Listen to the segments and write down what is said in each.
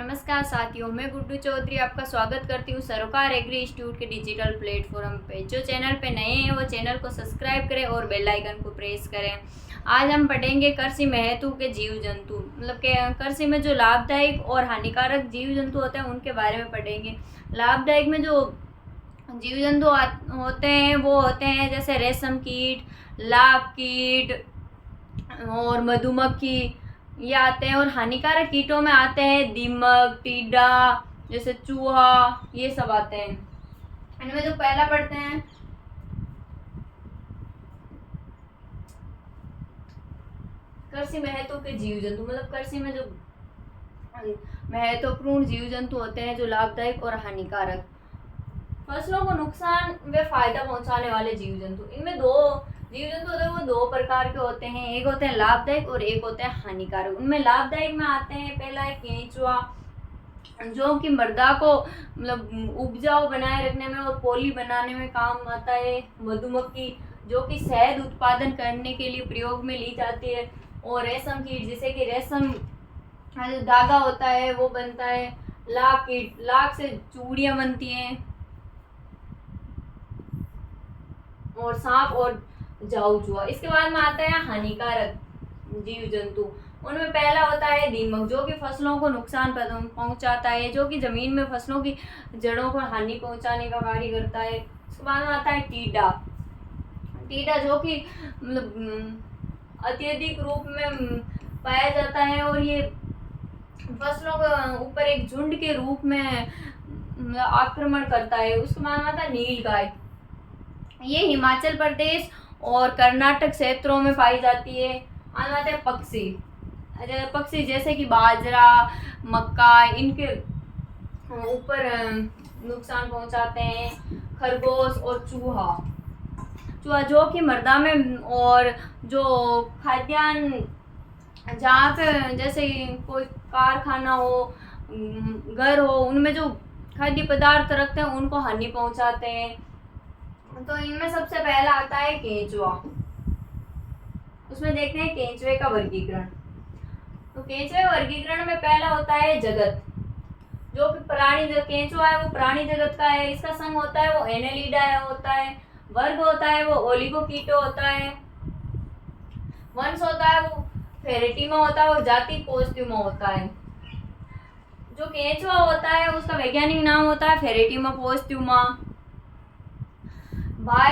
नमस्कार साथियों, मैं गुड्डू चौधरी आपका स्वागत करती हूँ सरोकार एग्री इंस्टीट्यूट के डिजिटल प्लेटफॉर्म पे। जो चैनल पे नए हैं वो चैनल को सब्सक्राइब करें और बेल आइकन को प्रेस करें। आज हम पढ़ेंगे कृषि महत्व के जीव जंतु, मतलब कि कृषि में जो लाभदायक और हानिकारक जीव जंतु होते हैं उनके बारे में पढ़ेंगे। लाभदायक में जो जीव जंतु होते हैं वो होते हैं जैसे रेशम कीट, लाख कीट और मधुमक्खी, ये आते हैं। और हानिकारक कीटों में आते हैं दीमक, टीडा, जैसे चूहा, ये सब आते हैं। इनमें जो पहला पढ़ते हैं कृषि महत्व के जीव जंतु, मतलब कृषि में जो महत्वपूर्ण जीव जंतु होते हैं जो लाभदायक और हानिकारक, फसलों को नुकसान व फायदा पहुंचाने वाले जीव जंतु। इनमें दो जीव जंतु होते हैं, वो दो प्रकार के होते हैं, एक होते हैं लाभदायक और एक होते हैं हानिकारक। उनमें लाभदायक में आते हैं, पहला है केंचुआ, जो कि मृदा को मतलब उपजाऊ बनाए रखने में और पॉली बनाने में काम आता है। मधुमक्खी, जो कि शहद उत्पादन करने के लिए प्रयोग में ली जाती है। और रेशम कीट, जिसे कि रेशम धागा होता है वो बनता है। लाख कीट, लाख से चूड़ियां बनती हैं। और सांप और जाऊ चूहा। इसके बाद में आता है हानिकारक जीव जंतु। उनमें पहला होता है दीमक, जो कि फसलों को नुकसान पहुंचाता है, जो कि जमीन में फसलों की जड़ों को हानि पहुंचाने का कार्य करता है। उसके बाद में आता है टीडा। टीडा जो कि मतलब अत्यधिक रूप में पाया जाता है और ये फसलों के ऊपर एक झुंड के रूप में आक्रमण करता है। उसके बाद में आता है नीलगाय। ये हिमाचल प्रदेश और कर्नाटक क्षेत्रों में पाई जाती है। आते हैं पक्षी जैसे कि बाजरा, मक्का, इनके ऊपर नुकसान पहुंचाते हैं। खरगोश और चूहा, जो कि मृदा में और जो खाद्यान्न, जहाँ पे जैसे कोई कारखाना हो, घर हो, उनमें जो खाद्य पदार्थ रखते हैं उनको हानि पहुंचाते हैं। तो इनमें सबसे पहला आता है केंचुआ। उसमें देखते हैं केंचुए का वर्गीकरण। तो केंचुए वर्गीकरण में पहला होता है जगत, जो कि प्राणी, जो केंचुआ है वो प्राणी जगत का है। इसका संघ होता है वो एनेलिडा होता है। वर्ग होता है वो ओलिगोकीटो होता है। वंश होता है वो फेरेटिमा होता है। और जाति पोस्ट्यूमा होता है। जो केंचुआ होता है उसका वैज्ञानिक नाम होता है फेरेटिमा पोस्ट्यूमा।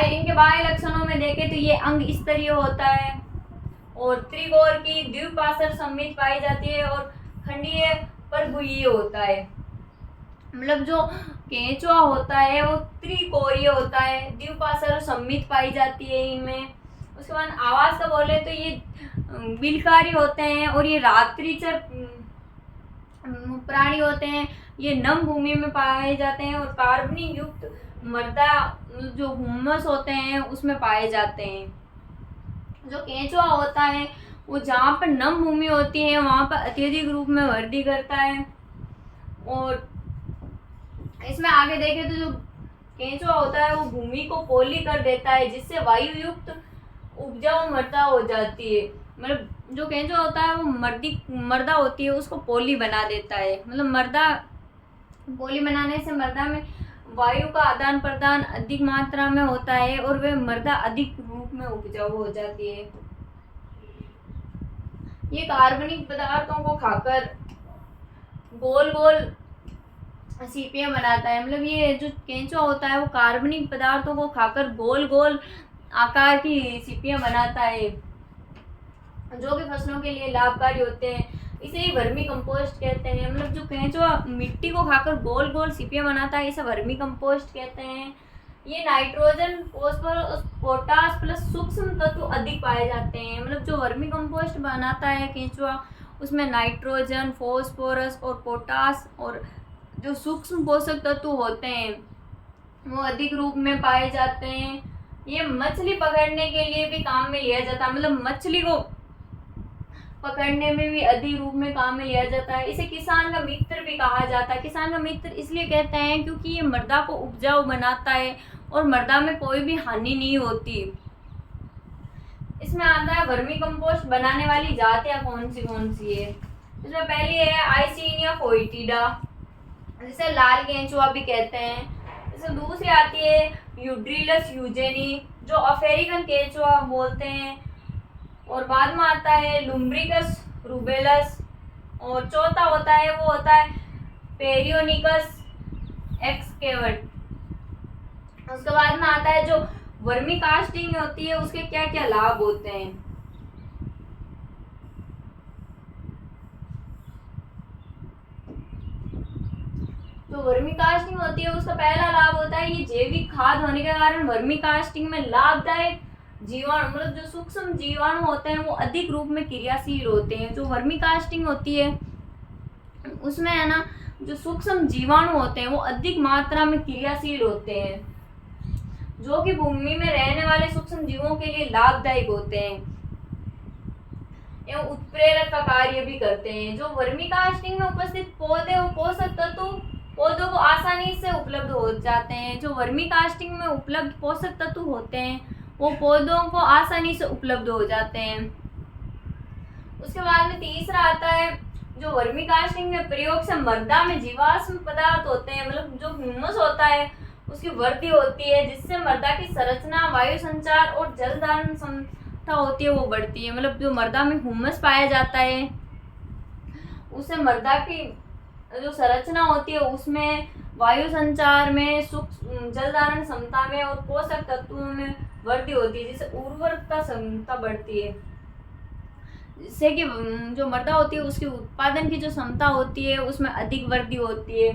इनके बाह्य लक्षणों में देखें तो ये अंग स्तरीय होता है और त्रिकोर की द्विपार्श्व सममित पाई जाती है और खंडीय परभुजीय होता है। मतलब जो केंचुआ होता है वो त्रिकोरीय होता है, द्विपार्श्व सममित पाई जाती है इनमें। उसके बाद आवाज का बोले तो ये बिलकारी होते हैं और ये रात्रिचर प्राणी होते हैं। ये नम भूमि में पाए जाते हैं और कार्बनिक युक्त मृदा, जो हुमस होते हैं, उसमें पाए जाते हैं। जो केंचुआ होता है वो जहाँ पर नम भूमि होती है वहाँ पर अत्यधिक रूप में वृद्धि करता है। और इसमें आगे देखें तो जो केंचुआ होता है वो भूमि को पोली कर देता है, जिससे वायु युक्त उपजाऊ मृदा हो जाती है। मतलब जो केंचुआ होता है वो मृदा होती है उसको पोली बना देता है। मतलब मृदा पोली बनाने से मृदा में वायु का आदान प्रदान अधिक मात्रा में होता है और वह मृदा अधिक रूप में उपजाऊ हो जाती है। ये कार्बनिक पदार्थों को खाकर गोल गोल सीपियां बनाता है। मतलब ये जो केंचुआ होता है वो कार्बनिक पदार्थों को खाकर गोल गोल आकार की सीपियां बनाता है, जो कि फसलों के लिए लाभकारी होते हैं। इसे ही वर्मी कंपोस्ट कहते हैं। मतलब जो केंचुआ मिट्टी को खाकर गोल गोल सीपियां बनाता है इसे वर्मी कंपोस्ट कहते हैं। ये नाइट्रोजन, फॉस्फोरस, पोटास प्लस सूक्ष्म तत्व अधिक पाए जाते हैं। मतलब जो वर्मी कंपोस्ट बनाता है केंचुआ उसमें नाइट्रोजन, फॉस्फोरस और पोटास और जो सूक्ष्म पोषक तत्व होते हैं वो अधिक रूप में पाए जाते हैं। ये मछली पकड़ने के लिए भी काम में लिया जाता है। मतलब मछली को पकड़ने में भी अधिक रूप में काम में लिया जाता है। इसे किसान का मित्र भी कहा जाता है। किसान का मित्र इसलिए कहते हैं क्योंकि ये मृदा को उपजाऊ बनाता है और मृदा में कोई भी हानि नहीं होती। इसमें आता है वर्मी कंपोस्ट बनाने वाली जातियां कौन सी है। इसमें पहली है आइसिनिया फोइटिडा, जिसे लाल केंचुआ भी कहते हैं। इसमें दूसरी आती है यूड्रिलस यूजेनी, जो अफ्रीकन केंचुआ बोलते हैं। और बाद में आता है लुम्ब्रिकस रूबेलस। और चौथा होता है वो होता है पेरियोनिकस एक्सकेवट। उसके बाद में आता है जो वर्मी कास्टिंग होती है, उसके क्या क्या लाभ होते हैं। जो वर्मी कास्टिंग होती है उसका पहला लाभ होता है ये जैविक खाद होने के कारण वर्मी कास्टिंग में लाभदायक जीवाणु, मतलब जो सूक्ष्म जीवाणु होते हैं वो अधिक रूप में क्रियाशील होते हैं। जो वर्मी कास्टिंग होती है उसमें है ना, जो सूक्ष्म जीवाणु होते हैं वो अधिक मात्रा में क्रियाशील होते हैं, जो कि भूमि में रहने वाले सूक्ष्म जीवों के लिए लाभदायक होते हैं एवं उत्प्रेरक का कार्य भी करते हैं। जो वर्मी कास्टिंग में उपस्थित पौधे और पोषक तत्व पौधों को आसानी से उपलब्ध हो जाते हैं। जो वर्मी कास्टिंग में उपलब्ध पोषक तत्व होते हैं वो पौधों को आसानी से उपलब्ध हो जाते हैं। उसके बाद में तीसरा आता है जो वर्मी कास्टिंग के प्रयोग से मृदा में जीवाश्म पदार्थ होते हैं, मतलब जो ह्यूमस होता है उसकी वृद्धि होती है, जिससे मृदा की संरचना, वायु संचार और जल धारण क्षमता होती है वो बढ़ती है। मतलब जो मृदा में ह्यूमस पाया जाता है उससे मृदा की जो संरचना होती है उसमें, वायु संचार में, जल धारण क्षमता में और पोषक तत्वों में वृद्धि होती है, जिससे उर्वरकता क्षमता बढ़ती है, जिससे कि जो मृदा होती है उसकी उत्पादन की जो क्षमता होती है उसमें अधिक वृद्धि होती है।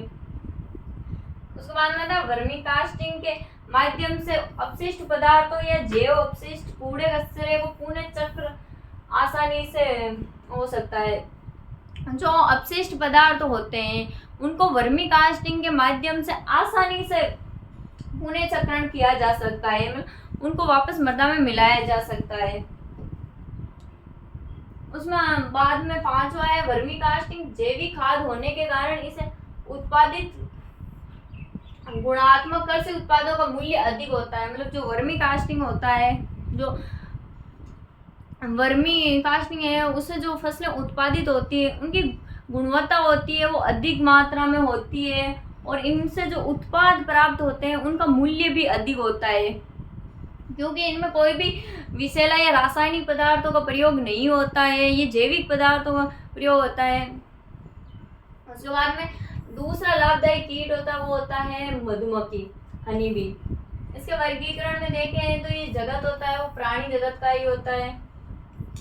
उसके बाद में था वर्मी कास्टिंग के माध्यम से अपशिष्ट पदार्थों या जैव अपशिष्ट कूड़े कचरे को पुनः चक्र आसानी से हो सकता है। जो अपशिष्ट पदार्थ होते हैं उनको वर्मी कास्टिंग के माध्यम से आसानी से पुनः चक्रण किया जा सकता है, मतलब उनको वापस मृदा में मिलाया जा सकता है। उसमें बाद में पांचवा है वर्मी कास्टिंग जैविक खाद होने के कारण इसे उत्पादित गुणात्मक कर से उत्पादों का मूल्य अधिक होता है। मतलब जो वर्मी कास्टिंग होता है, जो वर्मी कास्टिंग है उससे जो फसलें उत्पादित होती है उनकी गुणवत्ता होती है वो अधिक मात्रा में होती है, और इनसे जो उत्पाद प्राप्त होते हैं उनका मूल्य भी अधिक होता है, क्योंकि इनमें कोई भी विषैला या रासायनिक पदार्थों का प्रयोग नहीं होता है, ये जैविक पदार्थों का प्रयोग होता है। उसके बाद में दूसरा लाभदायक कीट होता है वो होता है मधुमक्खी, हनी बी। इसके वर्गीकरण में देखें तो ये जगत होता है वो प्राणी जगत का ही होता है।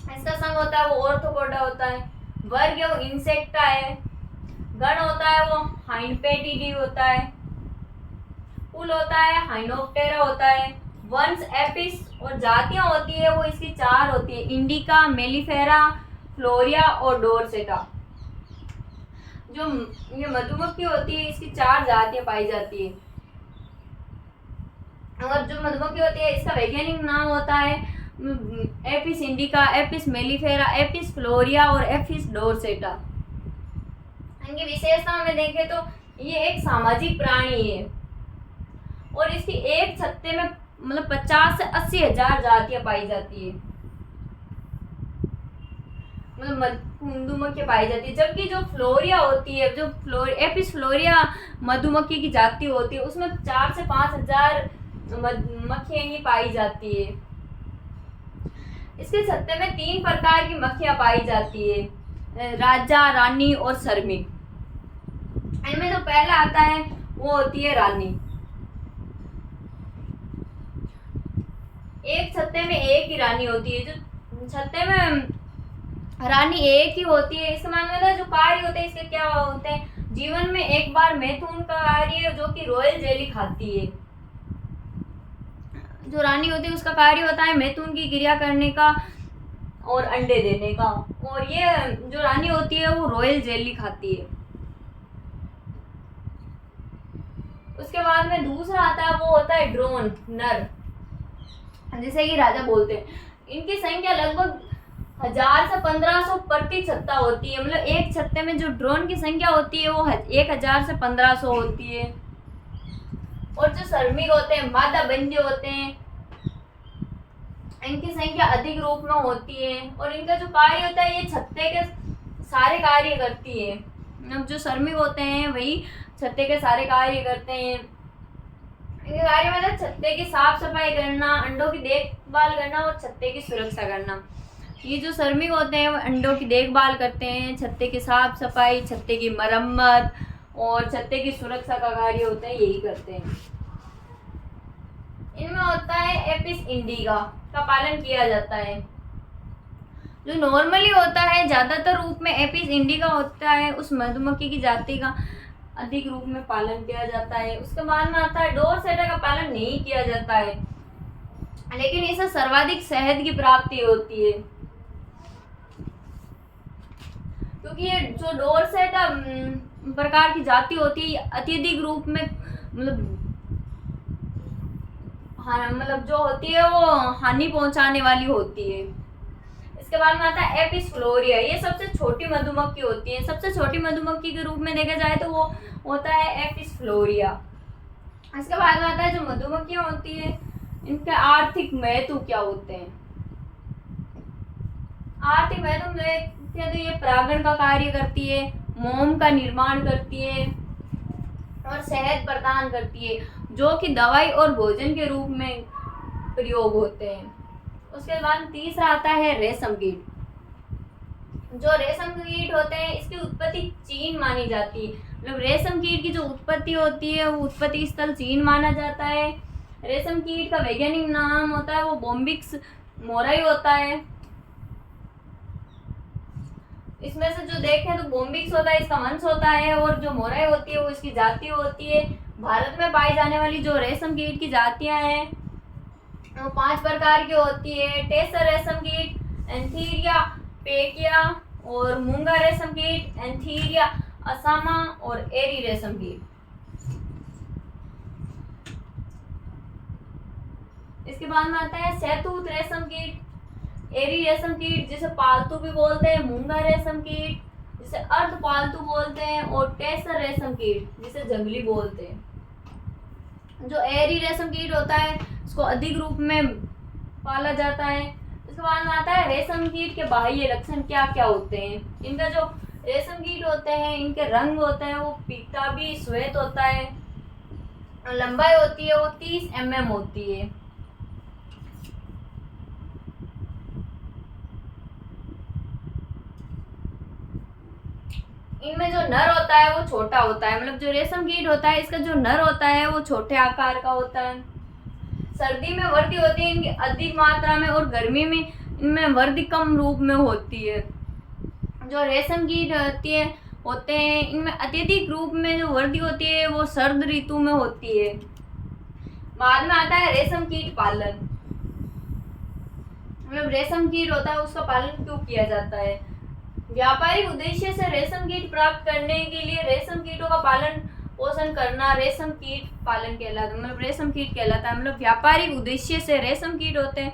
इसका संघ होता है वो ऑर्थोपोडा होता है। वर्ग वो इंसेक्टा है। गण होता है वो हाइनपेटिडी होता है। कुल होता है हाइनोप्टेरा होता है। वंश एपिस और जातियां होती है वो इसकी 4 होती है, इंडिका, मेलिफेरा, फ्लोरिया और डोरसेटा। जो ये मधुमक्खी होती है इसकी 4 जातियां पाई जाती है, और जो मधुमक्खी होती है इसका वैज्ञानिक नाम होता है Apis indica, Apis mellifera, Apis florea और एपिस डोरसेटा। इनकी विशेषता में देखें तो ये एक सामाजिक प्राणी है और इसकी एक छत्ते में मतलब 50 से 80 हजार जातियां पाई जाती है, मतलब मधुमक्खी पाई जाती है। जबकि जो फ्लोरिया होती है, जो एपिस फ्लोरिया मधुमक्खी की जाति होती है उसमें 4 से 5 हजार मक्खियां ही पाई जाती है। इसके छत्ते में 3 प्रकार की मक्खियां पाई जाती है, राजा, रानी और श्रमिक। इनमें जो पहला आता है वो होती है रानी। एक छत्ते में एक ही रानी होती है। जो छत्ते में रानी एक ही होती है, इसका मतलब है जो कार्य होते हैं इसके क्या होते हैं, जीवन में एक बार मैथुन का कार्य जो कि रॉयल जेली खाती है। जो रानी होती है उसका कार्य होता है मैथुन की क्रिया करने का और अंडे देने का, और ये जो रानी होती है वो रॉयल जेली खाती है। उसके बाद में दूसरा आता है वो होता है ड्रोन, नर, जिसे कि राजा बोलते हैं। इनकी संख्या लगभग 1000 से 1500 प्रति छत्ता होती है। मतलब एक छत्ते में जो ड्रोन की संख्या होती है वो 1000 से 1500 होती है। और जो श्रमिक होते हैं, मादा बंदी होते हैं, इनकी संख्या अधिक रूप में होती है। और इनका जो कार्य होता है ये छत्ते के सारे कार्य करती है। अब जो श्रमिक होते हैं वही छत्ते के सारे कार्य करते हैं। इनके कार्य मतलब छत्ते की साफ सफाई करना, अंडों की देखभाल करना और छत्ते की सुरक्षा करना। ये जो श्रमिक होते हैं वो अंडों की देखभाल करते हैं, छत्ते की साफ सफाई, छत्ते की मरम्मत और छत्ते की सुरक्षा का कार्य होता है, यही करते हैं। इनमें होता है एपिस इंडिका का पालन किया जाता है। जो नॉर्मली होता है ज्यादातर रूप में एपिस इंडिका होता है, उस मधुमक्खी की जाति का अधिक रूप में पालन किया जाता है। उसके बाद में आता है डोरसेटा का पालन नहीं किया जाता है, लेकिन इसे सर्वाधिक शहद की प्राप्ति होती है, क्योंकि ये जो डोरसेटा प्रकार की जाति होती है अत्यधिक रूप में मतलब जो होती है वो हानि पहुंचाने वाली होती है। इसके बाद में आता है एपिस फ्लोरिया, ये सबसे छोटी मधुमक्खी होती है। सबसे छोटी मधुमक्खी के रूप में देखा जाए तो वो होता है एपिस फ्लोरिया। इसके बाद में आता है जो मधुमक्खियां होती है इनके आर्थिक महत्व क्या होते हैं। आर्थिक महत्व देखते हैं तो ये परागण का कार्य करती है, मोम का निर्माण करती है और शहद प्रदान करती है, जो कि दवाई और भोजन के रूप में प्रयोग होते हैं। उसके बाद तीसरा आता है रेशम कीट। जो रेशम कीट होते हैं इसकी उत्पत्ति चीन मानी जाती है। मतलब रेशम कीट की जो उत्पत्ति होती है वो उत्पत्ति स्थल चीन माना जाता है। रेशम कीट का वैज्ञानिक नाम होता है वो बोम्बिक्स मोराई होता है। इसमें से जो देखें तो बोम्बिक्स होता है इसका वंश होता है, और जो मोराई होती है वो इसकी जाति होती है। भारत में पाई जाने वाली जो रेशम कीट की जातियां हैं वो 5 प्रकार की होती है। टेसर रेशम कीट, एंथीरिया पेकिया और मूंगा रेशम कीट, एंथीरिया असामा और एरी रेशम कीट। इसके बाद में आता है शहतूत रेशम कीट, एरी रेशम कीट जिसे पालतू भी बोलते हैं, मूंगा रेशम कीट जिसे अर्ध पालतू बोलते हैं, और टेसर रेशम कीट जिसे जंगली बोलते हैं। जो एरी रेशम कीट होता है इसको अधिक रूप में पाला जाता है। इसके बाद में आता है रेशम कीट के बाह्य लक्षण क्या क्या होते हैं। इनका जो रेशम कीट होते हैं इनके रंग होते हैं वो पीताभी श्वेत होता है, लंबाई होती है वो 30 mm होती है। इनमें जो नर होता है वो छोटा होता है, मतलब जो रेशम कीट होता है इसका जो नर होता है वो छोटे आकार का होता है। सर्दी में वृद्धि होती है इनकी अधिक मात्रा में, और गर्मी में इनमें वृद्धि कम रूप में होती है। जो रेशम कीट होते हैं इनमें अत्यधिक रूप में जो वृद्धि होती है वो सर्द ऋतु में होती है। बाद में आता है रेशम कीट पालन। मतलब रेशम कीट होता है उसका पालन क्यों किया जाता है। व्यापारिक उद्देश्य से रेशम कीट प्राप्त करने के लिए रेशम कीटों का पालन पोषण करना रेशम कीट पालन कहलाता है, मतलब रेशम कीट कहलाता है। मतलब व्यापारिक उद्देश्य से रेशम कीट होते हैं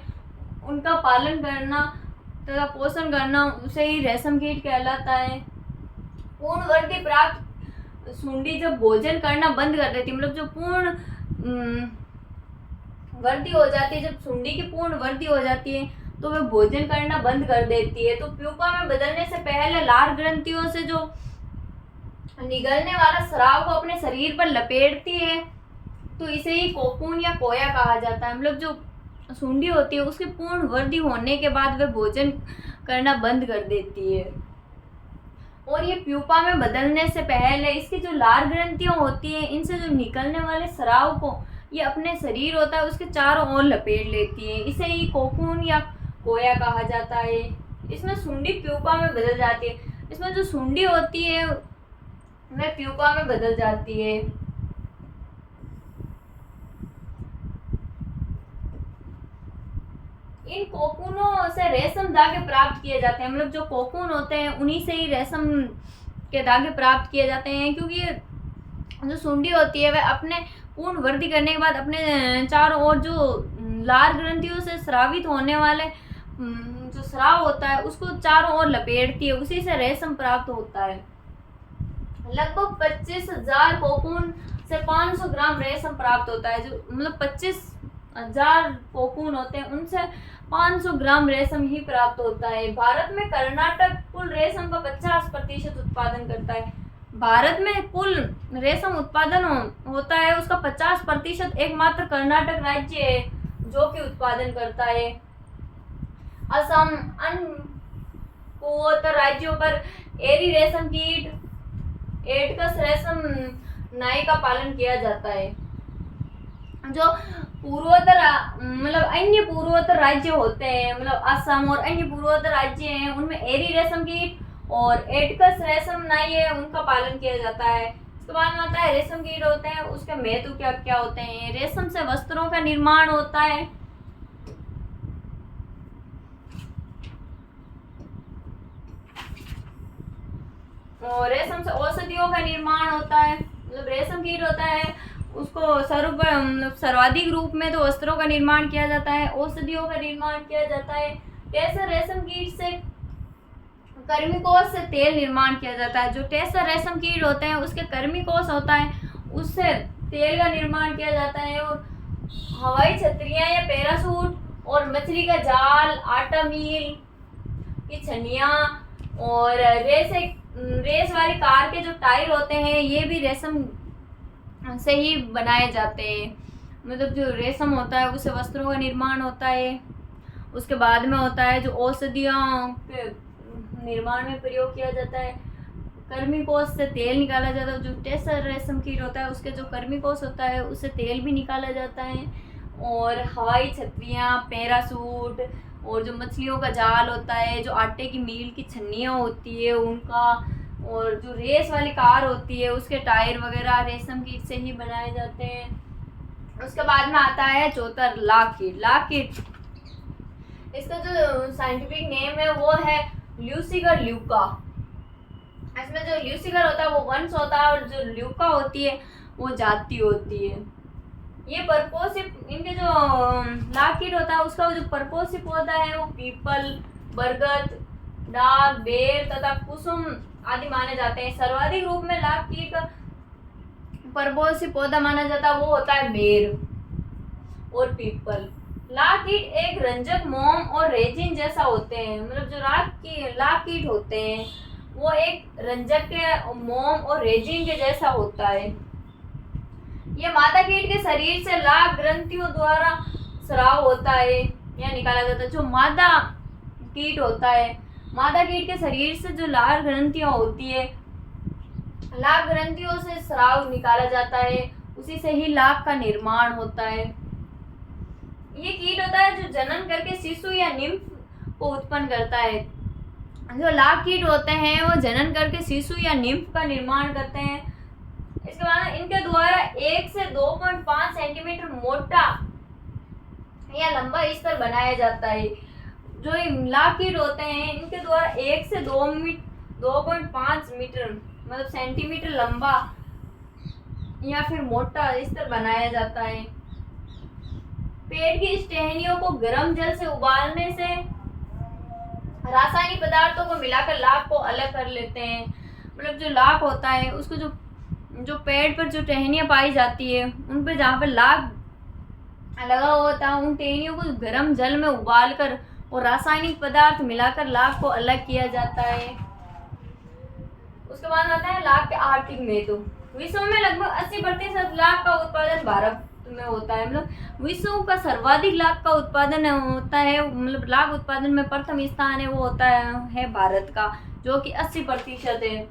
उनका पालन करना तथा पोषण करना उसे ही रेशम कीट कहलाता है। पूर्ण वृद्धि प्राप्त सुंडी जब भोजन करना बंद कर देती है, मतलब जो पूर्ण वृद्धि हो जाती है, जब सुंडी की पूर्ण वृद्धि हो जाती है तो वे भोजन करना बंद कर देती है। तो प्यूपा में बदलने से पहले लार ग्रंथियों से जो निगलने वाला स्राव को अपने शरीर पर लपेटती है तो इसे ही कोकून या कोया कहा जाता है। मतलब जो सुंडी होती है उसकी पूर्ण वृद्धि होने के बाद वे भोजन करना बंद कर देती है। और ये प्यूपा में बदलने से पहले इसकी जो लार ग्रंथियां होती हैं इनसे जो निकलने वाले स्राव को ये अपने शरीर होता है उसके चारों ओर लपेट लेती है, इसे ही कोकून या कोया कहा जाता है। इसमें सुंडी प्यूपा में बदल जाती है। इसमें जो सुंडी होती है वह प्यूपा में बदल जाती है। इन कोकूनों से रेशम धागे प्राप्त किए जाते हैं। मतलब जो कोकून होते हैं उन्हीं से ही रेशम के धागे प्राप्त किए जाते हैं, क्योंकि जो सुंडी होती है वह अपने पूर्ण वृद्धि करने के बाद अपने चारों ओर जो लार ग्रंथियों से स्रावित होने वाले जो स्राव होता है उसको चारों ओर लपेटती है, उसी से रेशम प्राप्त होता है। लगभग 25,000 कोकून से 500 ग्राम रेशम प्राप्त होता है। जो मतलब 25,000 कोकून होते हैं उनसे 500 ग्राम रेशम ही प्राप्त होता है। भारत में कर्नाटक कुल रेशम का 50% उत्पादन करता है। भारत में कुल रेशम उत्पादन होता है उसका 50% एकमात्र कर्नाटक राज्य है जो कि उत्पादन करता है। असम अन्य पूर्वोत्तर राज्यों पर एरी रेशम कीट एडकस रेशम नाई का पालन किया जाता है। जो पूर्वोत्तर अन्य पूर्वोत्तर राज्य होते हैं, असम और अन्य पूर्वोत्तर राज्य हैं, उनमें एरी रेशम कीट और एडकस रेशम नाई है उनका पालन किया जाता है। इसके बाद में आता है रेशम कीट होते हैं, उसके महत्व क्या क्या होते हैं। रेशम से वस्त्रों का निर्माण होता है, और रेशम से औषधियों का निर्माण होता है। रेशम कीट होता है उसको सर्वाधिक रूप में तो वस्त्रों का निर्माण किया जाता है, औषधियों का निर्माण किया जाता है। टेसर रेशम कीट से कर्मीकोश से तेल निर्माण किया जाता है। जो टेसर रेशम कीट होते हैं उसके कर्मीकोश होता है, उससे तेल का निर्माण किया जाता है। और हवाई छतरियां या पैरासूट और मछली का जाल, आटा मील की छन्नियां और रेस वाली कार के जो टायर होते हैं ये भी रेशम से ही बनाए जाते हैं। जो रेशम होता है उससे वस्त्रों का निर्माण होता है। उसके बाद में होता है जो औषधियों के निर्माण में प्रयोग किया जाता है। कर्मीकोश से तेल निकाला जाता है। जो टेसर रेशम कीट होता है उसके जो कर्मीकोश होता है उससे तेल भी निकाला जाता है। और हवाई छतरियाँ, पैरासूट और जो मछलियों का जाल होता है, जो आटे की मील की छन्नियाँ होती है उनका, और जो रेस वाली कार होती है उसके टायर वगैरह रेशम कीट से ही बनाए जाते हैं। उसके बाद में आता है चौथा लाख कीट। इसका जो साइंटिफिक नेम है वो है ल्यूसिगर ल्यूका। इसमें जो ल्यूसिगर होता है वो वंश होता है और जो ल्यूका होती है वो जाति होती है। ये परपोषित इनके जो लाख कीट होता है उसका जो परपोषित पौधा है वो पीपल, बरगद, डाक, बेर तथा कुसुम आदि माने जाते हैं। सर्वाधिक रूप में लाख कीट का परपोषित पौधा माना जाता है वो होता है बेर और पीपल। लाख कीट एक रंजक मोम और रेजिन जैसा होते हैं। जो लाख कीट होते हैं वो एक रंजक के मोम और रेजिन के जैसा होता है। ये मादा कीट के शरीर से लाख ग्रंथियों द्वारा स्राव होता है या निकाला जाता है। जो मादा कीट होता है, मादा कीट के शरीर से जो लाख ग्रंथियां होती है, लाख ग्रंथियों से स्राव निकाला जाता है, उसी से ही लाख का निर्माण होता है। ये कीट होता है जो जनन करके शिशु या निम्फ को उत्पन्न करता है। जो लाख कीट होते हैं वो जनन करके शिशु या निम्फ का निर्माण करते हैं। इसके बाद इनके द्वारा 1 से 2.5 सेंटीमीटर मोटा या लंबा स्तर बनाया जाता है। जो लाख कीट होते हैं इनके द्वारा 1 से 2.5 मीटर सेंटीमीटर लंबा या फिर मोटा स्तर बनाया जाता है। पेट की टहनियों को गर्म जल से उबालने से रासायनिक पदार्थों को मिलाकर लाख को अलग कर लेते हैं। जो लाख होता है उसको जो पेट पर जो टहनियाँ पाई जाती है उन पे जहाँ पे लाख लगा होता है उन टहनियों को गर्म जल में उबाल कर और रासायनिक पदार्थ मिलाकर लाख को अलग किया जाता है। उसके बाद आता है लाख के आर्थिक महत्व। विश्व में लगभग 80% लाख का उत्पादन भारत में होता है। विश्व का सर्वाधिक लाख का उत्पादन होता है। लाख उत्पादन में प्रथम स्थान है वो होता है भारत का, जो कि 80% है।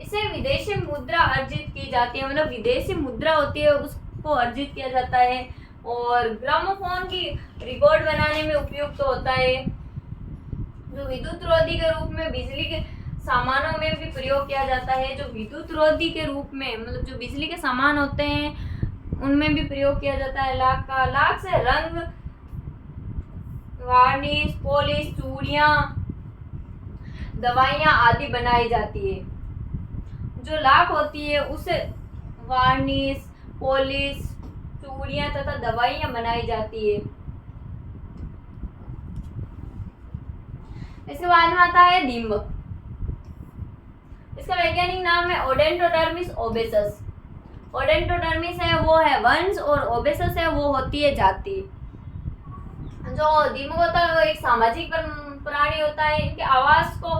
इसे विदेशी मुद्रा अर्जित की जाती है। विदेशी मुद्रा होती है उसको अर्जित किया जाता है। और ग्रामोफोन की रिकॉर्ड बनाने में उपयुक्त होता है। जो विद्युत रोधी के रूप में बिजली के सामानों में भी प्रयोग किया जाता है। जो विद्युत रोधी के रूप में जो बिजली के सामान होते हैं उनमें भी प्रयोग किया जाता है लाख का। लाख से रंग, वार्निश, पॉलिश, चूड़ियाँ, दवाइयाँ आदि बनाई जाती है। जो लाख होती है उससे वार्निश, पॉलिश, चूड़ियाँ तथा दवाइयाँ बनाई जाती है। इसके बाद में आता है दीमक। इसका वैज्ञानिक नाम है ओडेंटोडर्मिस ओबेसस। ओडेंटोडर्मिस है वो है वंश और ओबेसस है वो होती है जाति। जो दीमक होता है वो एक सामाजिक प्राणी होता है। इनके आवास को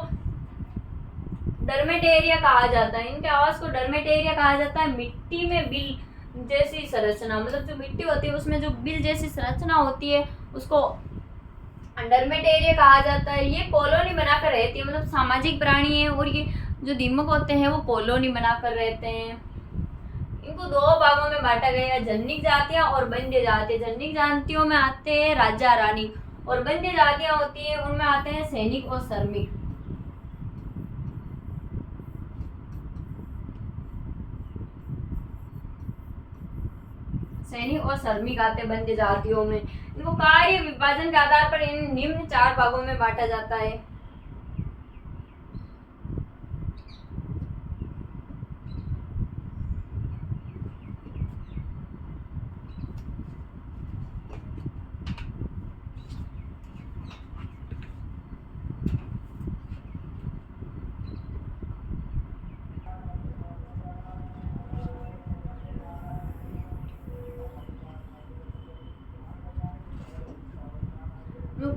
डर्मेटेरिया कहा जाता है। इनके आवास को डर्मेटेरिया कहा जाता है। मिट्टी में बिल जैसी संरचना, मतलब जो मिट्टी होती है उसमें जो बिल जैसी संरचना होती है उसको डर्मेटेरिया कहा जाता है। ये कॉलोनी बनाकर रहती है, मतलब सामाजिक प्राणी है। और ये जो दीमक होते हैं वो कॉलोनी बनाकर रहते हैं। इनको दो भागों में बांटा गया है, जन्निक जातियां और बंध्य जातियां। जन्निक जातियों में आते हैं राजा रानी, और बंध्य जातियां होती है उनमें आते हैं सैनिक और श्रमिक। सैनिक और श्रमिक आते हैं बंध्य जातियों में। इनको कार्य विभाजन के आधार पर इन निम्न 4 भागों में बांटा जाता है।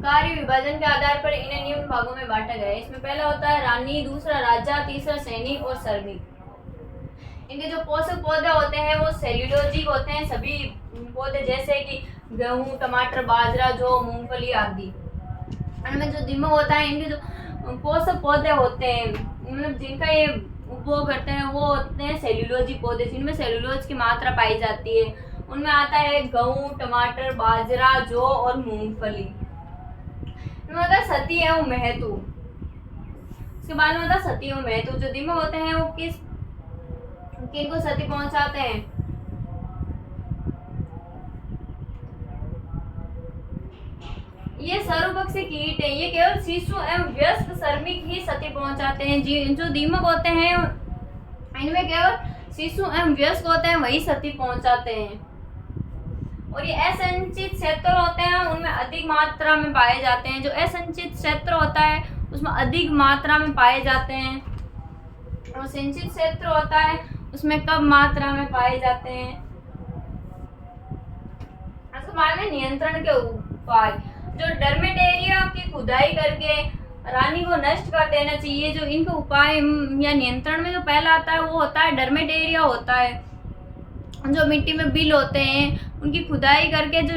कार्य विभाजन के आधार पर इन्हें निम्न भागों में बांटा गया है। इसमें पहला होता है रानी, दूसरा राजा, तीसरा सैनिक और श्रमिक। इनके जो पोषक पौधे होते हैं वो सेल्यूलोजिक होते हैं। सभी पौधे जैसे कि गेहूं, टमाटर, बाजरा, जौ, मूंगफली आदि। इनमें जो दीमक होता है, इनके जो पोषक पौधे होते हैं, मतलब जिनका ये उपभोग करते हैं वो होते हैं सेल्यूलोजिक पौधे, जिनमें सेल्यूलोज की मात्रा पाई जाती है। उनमें आता है गेहूं, टमाटर, बाजरा, जौ और मूंगफली। होता है सती एवं मेहतू। उसके बाद में होता है सती एवं मेहतू। जो दीमक होते हैं वो किनको सती पहुंचाते हैं? ये सर्वपक्षी कीट है। ये केवल शिशु एवं वयस्क श्रमिक ही सती पहुंचाते हैं। जो दीमक होते हैं इनमें केवल शिशु एवं वयस्क होते हैं, वही सती पहुंचाते हैं। और ये असंचित क्षेत्र होते हैं, उनमें अधिक मात्रा में पाए जाते हैं। जो असंचित क्षेत्र होता है उसमें अधिक मात्रा में पाए जाते हैं, और सिंचित क्षेत्र होता है उसमें कम मात्रा में पाए जाते हैं। उसके बाद में नियंत्रण के उपाय। जो डर्मेटेरिया की खुदाई करके रानी को नष्ट कर देना चाहिए। जो इनके उपाय या नियंत्रण में जो पहला आता है वो होता है डर्मेटेरिया होता है। जो मिट्टी में बिल होते हैं उनकी खुदाई करके जो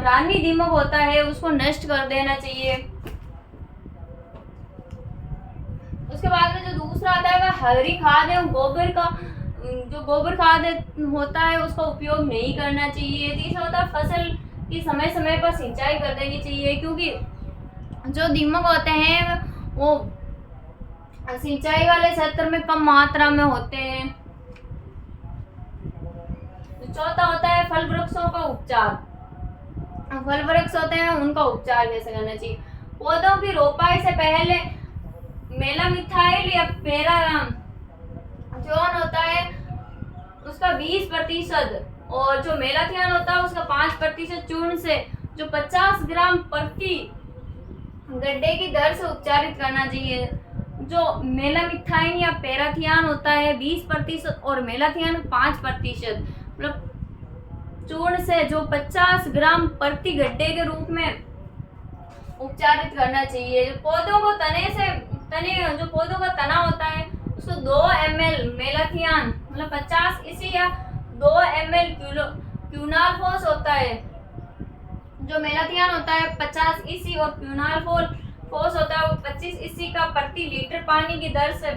रानी दीमक होता है उसको नष्ट कर देना चाहिए। उसके बाद में जो दूसरा आता है वह हरी खाद है। गोबर का जो गोबर खाद होता है उसका उपयोग नहीं करना चाहिए। तीसरा होता है फसल की समय समय पर सिंचाई कर देनी चाहिए, क्योंकि जो दीमक होते हैं वो सिंचाई वाले क्षेत्र में कम मात्रा में होते हैं। चौथा होता है फल वृक्षों का उपचार। फल वृक्ष होते हैं उनका उपचार कैसे करना चाहिए? पौधों की रोपाई से पहले मेलामिथाइल या पेराराम जोन होता है उसका 20% और जो मेलाथियान होता है उसका 5% चूर्ण से जो 50 ग्राम प्रति गड्ढे की दर से उपचारित करना चाहिए। जो मेलामिथाइन या पेराथियान होता है 20% और मेलाथियान 5%, मतलब चूर्ण से जो 50 ग्राम प्रति गड्ढे के रूप में उपचारित करना चाहिए। जो पौधों को जो पौधों का तना होता है उसको 2 ml मेलाथियान मतलब 50 इसी या 2 ml क्यूनालफोस होता है। जो मेलाथियान होता है 50 इसी और क्यूनालफोस होता है वो 25 इसी का प्रति लीटर पानी की दर से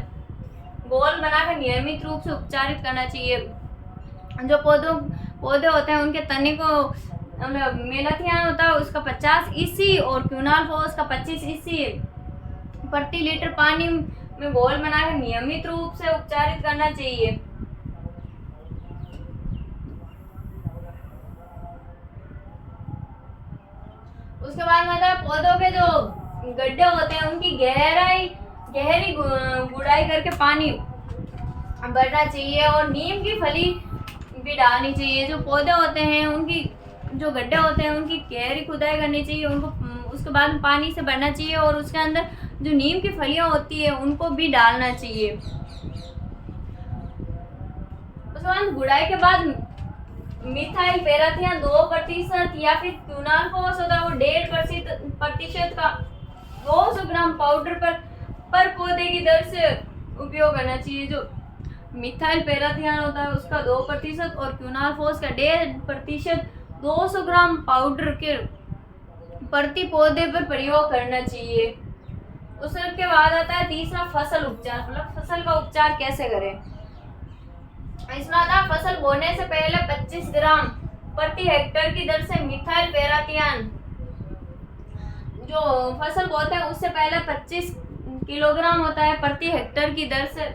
घोल बनाकर नियमित रूप से उपचारित करना चाहिए। जो पौधे होते हैं उनके तने को मेलाथियान होता है उसका 50 इसी और क्यूनालफोस का 25 इसी प्रति लीटर पानी में घोल बनाकर नियमित रूप से उपचारित करना चाहिए। उसके बाद मतलब पौधों के जो गड्ढे होते हैं उनकी गहरी गुड़ाई करके पानी भरना चाहिए और नीम की फली भी डालनी चाहिए। जो पौधे होते हैं उनकी जो गड्ढे होते हैं उनकी गहरी खुदाई करनी चाहिए, उनको उसके बाद पानी से भरना चाहिए और उसके अंदर जो नीम की फलियां होती है उनको भी डालना चाहिए। उसके बाद गुड़ाई के बाद मिथाइल पैराथियन 2% या फिर क्विनालफॉस होता है वो 1.5% का 200 ग्राम पाउडर पर पौधे की दर से उपयोग करना चाहिए। जो मिथाइल पैराथियन होता है उसका 2% और क्विनालफॉस का 1.5% 200 ग्राम पाउडर के प्रति पौधे पर प्रयोग करना चाहिए। उसके बाद आता है तीसरा फसल उपचार, मतलब फसल का उपचार कैसे करें। इसमें आता है फसल बोने से पहले 25 ग्राम प्रति हेक्टेयर की दर से मिथाइल पैराथियन, जो फसल बोते हैं उससे पहले 25 किलोग्राम होता है प्रति हेक्टेयर की दर से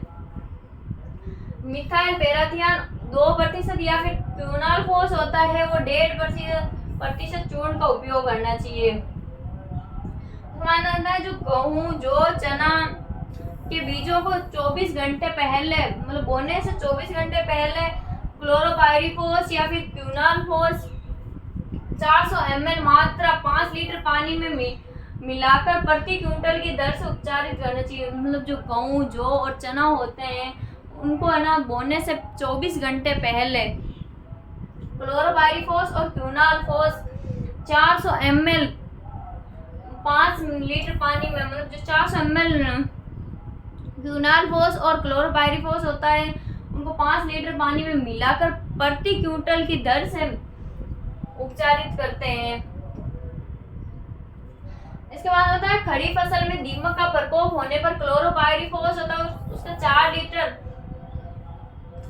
मिथाइल पैराथियन 2% या फिर क्विनालफॉस होता है वो 1.5% चूर्ण का उपयोग करना चाहिए। माना जाता है जो गेहूं जो चना के बीजों को 24 घंटे पहले, मतलब बोने से 24 घंटे पहले क्लोरोपाइरीफॉस या फिर क्विनालफॉस 400 ml मात्रा 5 लीटर पानी में मिलाकर प्रति क्विंटल की दर से उपचारित करना चाहिए। मतलब जो गेहूं जौ और चना होते हैं उनको है ना बोने से 24 घंटे पहले क्लोरोपाइरीफॉस और क्विनालफॉस 400 ml 5 लीटर पानी में, मतलब जो 400 ml क्विनालफॉस और क्लोरोपाइरीफॉस होता है उनको 5 लीटर पानी में मिलाकर प्रति क्विंटल की दर से उपचारित करते हैं। इसके बाद होता है खड़ी फसल में दीमक का प्रकोप होने पर क्लोरोपाइरीफॉस होता है उसका 4 लीटर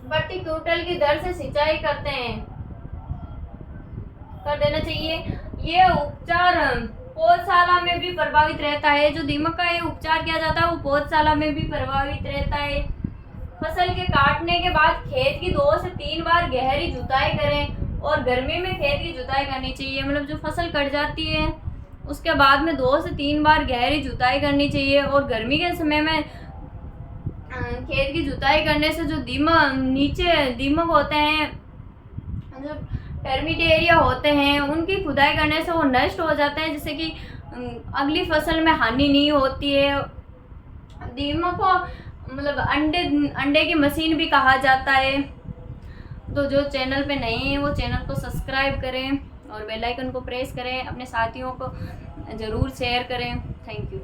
प्रति क्विंटल की दर से सिंचाई कर देना चाहिए। ये उपचार पौधशाला में भी प्रभावित रहता है। जो दीमक का ये उपचार किया जाता है वो पौधशाला में भी प्रभावित रहता है। फसल के काटने के बाद खेत की 2 से 3 बार गहरी जुताई करें और गर्मी में खेत की जुताई करनी चाहिए। मतलब जो फसल कट जाती है उसके बाद में 2 से 3 बार गहरी जुताई करनी चाहिए और गर्मी के समय में खेत की जुताई करने से जो दीमक होते हैं, जो टर्मिटेरिया होते हैं, उनकी खुदाई करने से वो नष्ट हो जाते हैं, जिससे कि अगली फसल में हानि नहीं होती है। दीमक को मतलब अंडे की मशीन भी कहा जाता है। तो जो चैनल पे नए हैं वो चैनल को सब्सक्राइब करें और बेल आइकन को प्रेस करें, अपने साथियों को ज़रूर शेयर करें। Thank you.